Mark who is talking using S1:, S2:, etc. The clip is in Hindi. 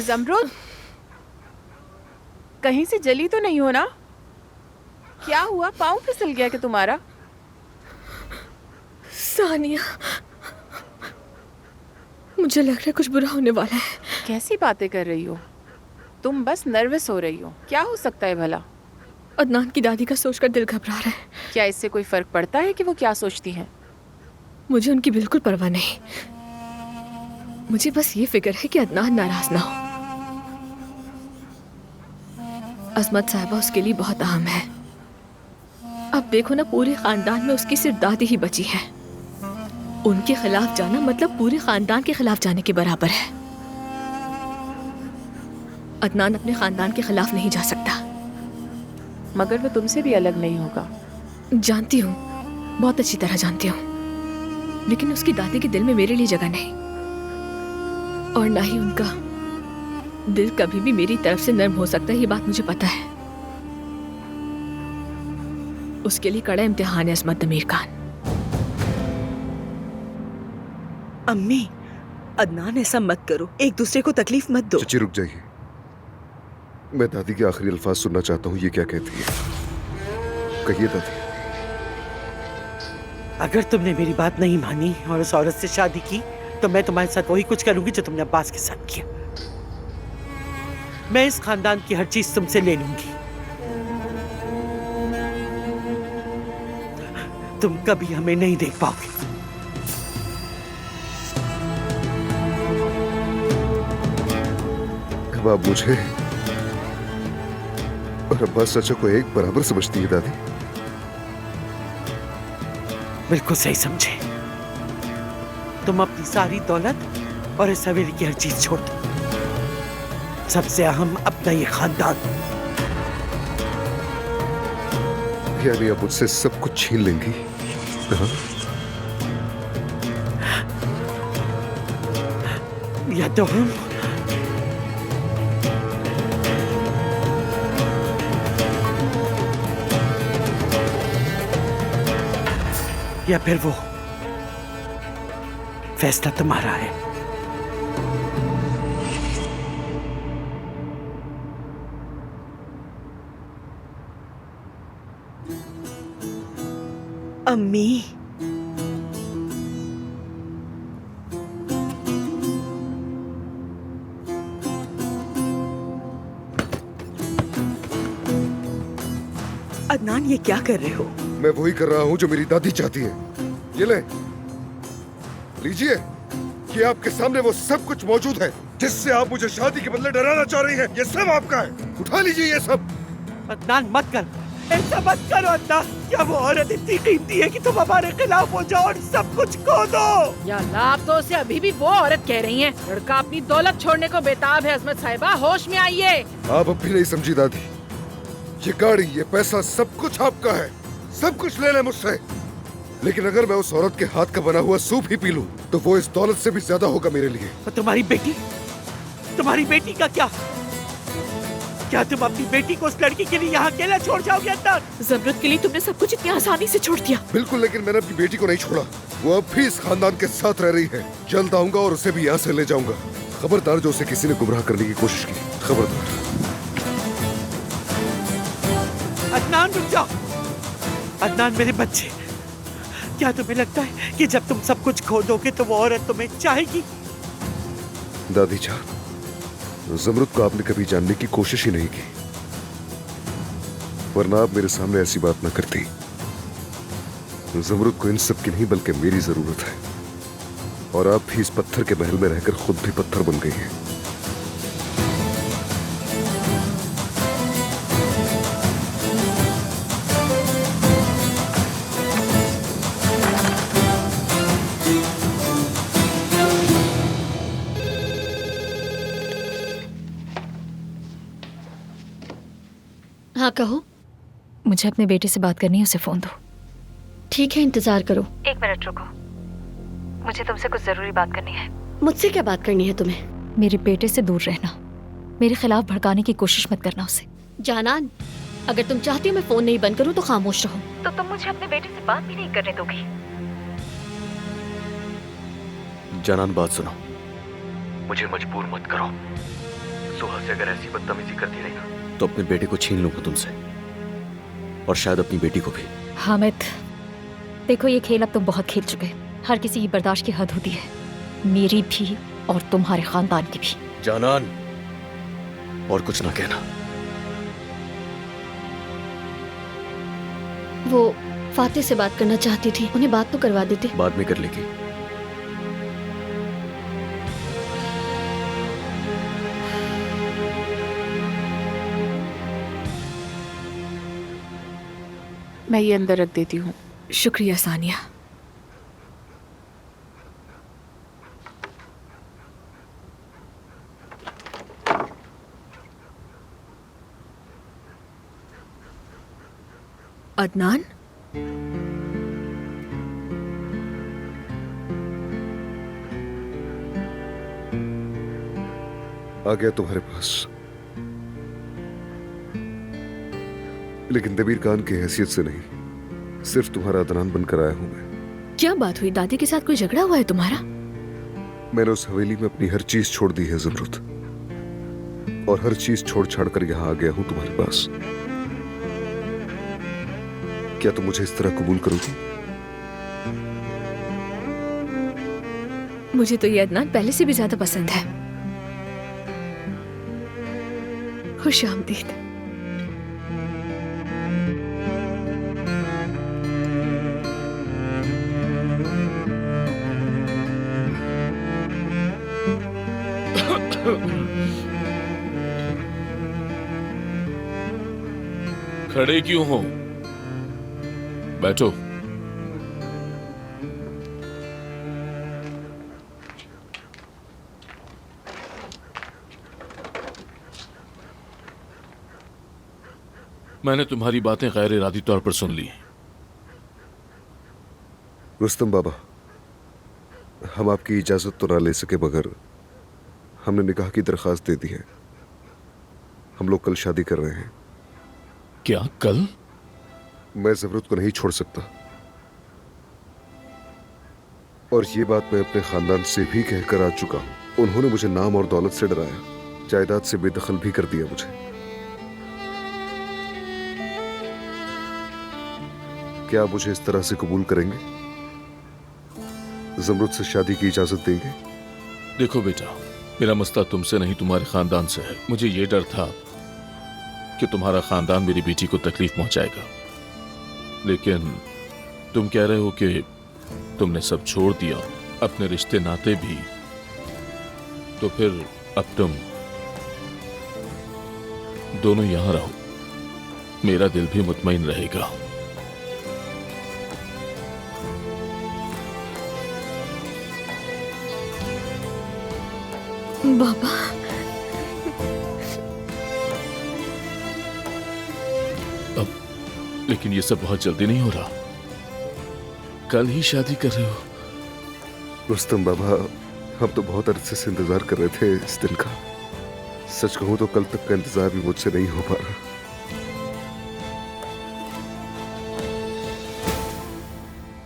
S1: ज़मरुद, कहीं से जली तो नहीं हो ना? क्या हुआ, पाँव फिसल गया क्या तुम्हारा?
S2: सानिया, मुझे लग रहा है कुछ बुरा होने वाला है।
S1: कैसी बातें कर रही हो? तुम बस नर्वस हो रही हो। क्या हो सकता है भला?
S2: अदनान की दादी का सोचकर दिल घबरा रहा है।
S1: क्या इससे कोई फर्क पड़ता है कि वो क्या सोचती हैं?
S2: मुझे उनकी बिल्कुल परवाह नहीं। मुझे बस ये फिक्र है कि अदनान नाराज ना हो। अजमत साहिबा उसके लिए बहुत अहम है। अब देखो ना, पूरे खानदान में उसकी सिर्फ दादी ही बची है। उनके खिलाफ जाना मतलब पूरे खानदान के खिलाफ जाने के बराबर है। अदनान अपने खानदान के खिलाफ नहीं जा सकता।
S1: मगर वो तुमसे भी अलग नहीं होगा।
S2: जानती हूँ, बहुत अच्छी तरह जानती हूँ, लेकिन उसकी दादी के दिल में मेरे लिए जगह नहीं, और ना ही उनका दिल कभी भी मेरी तरफ से नर्म हो सकता है। ये बात मुझे पता है। उसके लिए कड़ा इम्तिहान है अजमत दमीर खान।
S3: अम्मी, अदनान ऐसा मत करो, एक दूसरे को तकलीफ मत दो।
S4: चची रुक जाइए, मैं दादी के आखिरी अल्फाज सुनना चाहता हूँ। ये क्या कहती है? कहिए दादी।
S5: अगर तुमने मेरी बात नहीं मानी और उस औरत से शादी की तो मैं तुम्हारे साथ वही कुछ करूंगी जो तुमने अब्बास के साथ किया। मैं इस खानदान की हर चीज तुमसे ले लूंगी। तुम कभी हमें नहीं देख पाओगे।
S4: अब आप मुझे और अब्बास चाचा को एक बराबर समझती है दादी?
S5: बिल्कुल सही समझे। तुम अपनी सारी दौलत और इस हवेली की हर चीज छोड़ दो। सबसे अहम अपना ये खानदान।
S4: यानी आप मुझसे सब कुछ छीन लेंगी? हाँ?
S5: या तो हम या फिर वो। फैसला तुम्हारा है।
S3: अम्मी, अदनान ये क्या कर रहे हो?
S4: मैं वही कर रहा हूँ जो मेरी दादी चाहती है। ये ले, लीजिए। ये आपके सामने वो सब कुछ मौजूद है जिससे आप मुझे शादी के बदले डराना चाह रही हैं। ये सब आपका है, उठा लीजिए ये सब।
S5: अदनान मत कर, ऐसा मत करो अदनान। क्या वो औरत इतनी कीमती है कि तुम हमारे खिलाफ हो जाओ और सब कुछ खो दो?
S6: या अल्लाह, आप तो उसे अभी भी वो औरत कह रही हैं। लड़का अपनी दौलत छोड़ने को बेताब है। अजमत साहिबा, होश में आइए।
S4: आप अब भी नहीं समझी दादी। ये गाड़ी, ये पैसा, सब कुछ आपका है। सब कुछ ले ले मुझसे, लेकिन अगर मैं उस औरत के हाथ का बना हुआ सूप ही पी लूं तो वो इस दौलत से भी ज्यादा होगा मेरे लिए।
S5: और तुम्हारी बेटी, तुम्हारी बेटी का क्या? क्या तुम अपनी बेटी को उस लड़की के लिए यहाँ अकेला छोड़ जाओगे अदनान?
S2: ज़मरुद के लिए तुमने सब कुछ इतनी आसानी से छोड़ दिया।
S4: बिल्कुल, लेकिन मैंने अपनी बेटी को नहीं छोड़ा। वो अब भी इस खानदान के साथ रह रही है। जल्द आऊंगा और उसे भी यहाँ से ले जाऊंगा। खबरदार जो उसे किसी ने गुमराह करने की कोशिश की, खबरदार।
S5: अदनान रुक जाओ। अदनान मेरे बच्चे, क्या तुम्हें लगता है कि जब तुम सब कुछ खो दोगे तो वो औरत तुम्हें चाहेगी?
S4: दादी जान, ज़मरुद को आपने कभी जानने की कोशिश ही नहीं की, वरना आप मेरे सामने ऐसी बात न करती। ज़मरुद को इन सब की नहीं बल्कि मेरी जरूरत है, और आप भी इस पत्थर के महल में रहकर खुद भी पत्थर बन गई हैं।
S2: हाँ कहो।
S7: मुझे अपने बेटे से बात करनी है, उसे फोन दो।
S2: ठीक है, इंतजार करो।
S7: एक मिनट रुको, मुझे तुमसे कुछ जरूरी बात करनी है।
S2: मुझसे क्या बात करनी है तुम्हें?
S7: मेरे बेटे से दूर रहना, मेरे खिलाफ भड़काने की कोशिश मत करना उसे।
S2: जानान, अगर तुम चाहती हो मैं फोन नहीं बंद करूं तो खामोश रहो।
S7: तो तुम मुझे अपने बेटे से बात भी नहीं करने दोगी?
S8: जानान, बात सुनो, मुझे मजबूर मत करो। सुहा से अगर ऐसी बदतमीजी करती रही ना तो अपने बेटे को छीन लूंगा तुमसे, और शायद अपनी बेटी को भी।
S7: हामिद, देखो ये खेल अब तुम बहुत खेल चुके। हर किसी की बर्दाश्त की हद होती है, मेरी भी और तुम्हारे खानदान की भी।
S8: जानान, और कुछ ना कहना।
S2: वो फातिह से बात करना चाहती थी, उन्हें बात तो करवा देते।
S8: बाद में कर लेगी।
S1: मैं ये अंदर रख देती हूँ।
S2: शुक्रिया सानिया। अदनान,
S4: आ गया तुम्हारे पास, लेकिन दबीर खान की हैसियत से नहीं, सिर्फ तुम्हारा अदनान बनकर आया हूं मैं।
S2: क्या बात हुई? दादी के साथ कोई झगड़ा हुआ है तुम्हारा?
S4: मैंने उस हवेली में अपनी हर चीज छोड़ दी है ज़मरुद, और हर चीज छोड़ छाड़ कर यहाँ आ गया हूं तुम्हारे पास। क्या तुम मुझे इस तरह कबूल करोगी?
S2: मुझे तो ये अदनान पहले से भी ज्यादा पसंद है। खुश आमदीद।
S9: खड़े क्यों हो? बैठो। मैंने तुम्हारी बातें गैर इरादी तौर पर सुन ली।
S4: रुस्तम बाबा, हम आपकी इजाजत तो ना ले सके, मगर हमने निकाह की दरखास्त दे दी है। हम लोग कल शादी कर रहे हैं।
S9: क्या कल?
S4: मैं ज़मरुद को नहीं छोड़ सकता, और ये बात मैं अपने खानदान से भी कहकर आ चुका हूं। उन्होंने मुझे नाम और दौलत से डराया, जायदाद से बेदखल भी कर दिया मुझे। क्या आप मुझे इस तरह से कबूल करेंगे? ज़मरुद से शादी की इजाजत देंगे?
S9: देखो बेटा, मेरा मसला तुमसे नहीं तुम्हारे खानदान से है। मुझे ये डर था कि तुम्हारा खानदान मेरी बेटी को तकलीफ पहुंचाएगा, लेकिन तुम कह रहे हो कि तुमने सब छोड़ दिया, अपने रिश्ते नाते भी, तो फिर अब तुम दोनों यहां रहो, मेरा दिल भी मुतमईन रहेगा।
S2: बाबा,
S9: लेकिन ये सब बहुत जल्दी नहीं हो रहा। कल ही शादी कर रहे हो?
S4: रुस्तम बाबा, हम तो बहुत अरसे से इंतजार कर रहे थे इस दिन का। सच कहूं तो कल तक का इंतजार भी मुझसे नहीं हो पा रहा।